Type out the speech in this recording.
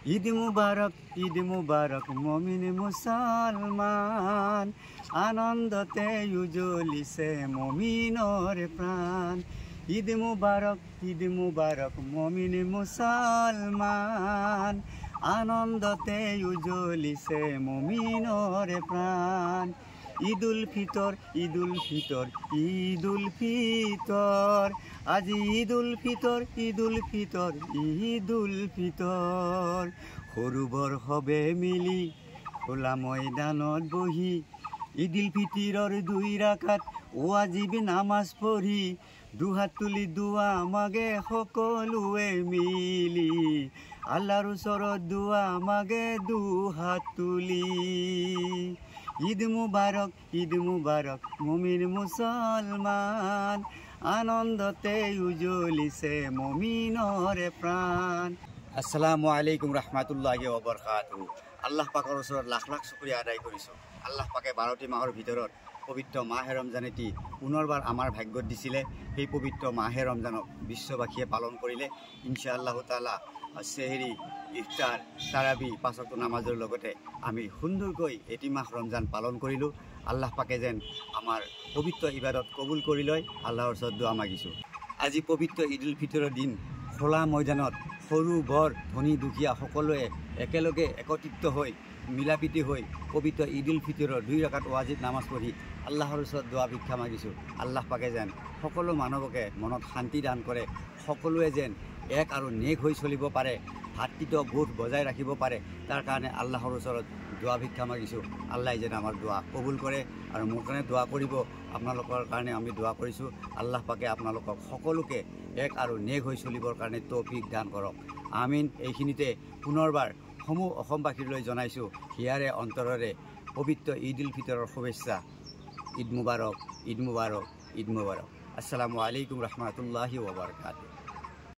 ঈদ মুবাৰক মমিন মুসলমান, আনন্দতে উজ্বলিছে মমিনৰ প্ৰাণ। ঈদ মুবাৰক মমিন মুসলমান, আনন্দতে উজ্বলিছে মমিনৰ প্ৰাণ। ঈদুল ফিতৰ আজি ঈদুল ফিতৰ সৰু বৰ হবে মিলি খোলা ময়দানত বহি ঈদুল ফিতৰৰ 2 ৰাকাত ওয়াজিব নামাজ পঢ়ি দুহাত তুলি দুৱা মাগে সকলোৱে মিলি আল্লাহৰ ওচৰত দুৱা মাগে দুহাত তুলি। ঈদ মুবাৰক মমিন মুসলমান, আনন্দতে উজ্বলিছে মমিনৰ প্ৰাণ। আসসালামু আলাইকুম ৰহমাতুল্লাহি ওয়া বাৰাকাতুহু। আল্লাহ পাকৰ ওচৰত লাখ লাখ শুকৰিয়া আদায় কৰিছোঁ। আল্লাহ পাকে 12টি মাহৰ ভিতৰত পবিত্ৰ মাহে ৰমজান এটি পুনৰবাৰ আমাৰ ভাগ্যত দিছিলে। সেই পবিত্ৰ মাহে ৰমজানক বিশ্ববাসীয়ে পালন কৰিলে। ইনশাআল্লাহ তাআলা সেহৰি, ইফতাৰ, তাৰাবি, 5 ওয়াক্ত নামাজৰ লগতে আমি সুন্দৰকৈ এটি মাহ ৰমজান পালন কৰিলোঁ। আল্লাহ পাকে যেন আমাৰ পবিত্ৰ ইবাদত কবুল কৰি লয়, আল্লাহৰ ওচৰত দোৱা মাগিছোঁ। আজি পবিত্ৰ ঈদুল ফিতৰৰ দিন খোলা ময়দানত সৰু বৰ ধনী দুখীয়া সকলোৱে একেলগে একত্ৰিত হৈ মিলাপ্ৰীতি হৈ পবিত্ৰ ঈদুল ফিতৰৰ 2 ৰাকাত ওয়াজিব নামাজ পঢ়ি আল্লাহৰ ওচৰত দোৱা ভিক্ষা মাগিছোঁ। আল্লাহ পাকে যেন সকলো মানৱকে মনত শান্তি দান কৰে, সকলোৱে যেন এক আৰু নেক হৈ চলিব পাৰে, ভাতৃত্ববোধ বজাই ৰাখিব পাৰে, তাৰ কাৰণে আল্লাহৰ ওচৰত দোৱা ভিক্ষা মাগিছোঁ। আল্লাহ যেন আমাৰ দোৱা কবুল কৰে আৰু মোৰ কাৰণে দোৱা কৰিব। আপোনালোকৰ কাৰণে আমি দোৱা কৰিছোঁ। আল্লাহ পাকে আপোনালোকক সকলোকে এক আৰু নেক হৈ চলিবৰ কাৰণে তৌফিক দান কৰক, আমিন। এইখিনিতে পুনৰবাৰ সমূহ অসমবাসীলৈ জনাইছোঁ হিয়াৰে অন্তৰেৰে পবিত্ৰ ঈদুল ফিতৰৰ শুভেচ্ছা। ঈদ মুবাৰক। আসসালামু আলাইকুম ৰহমতুল্লাহি ওয়া বাৰাকাতুহু।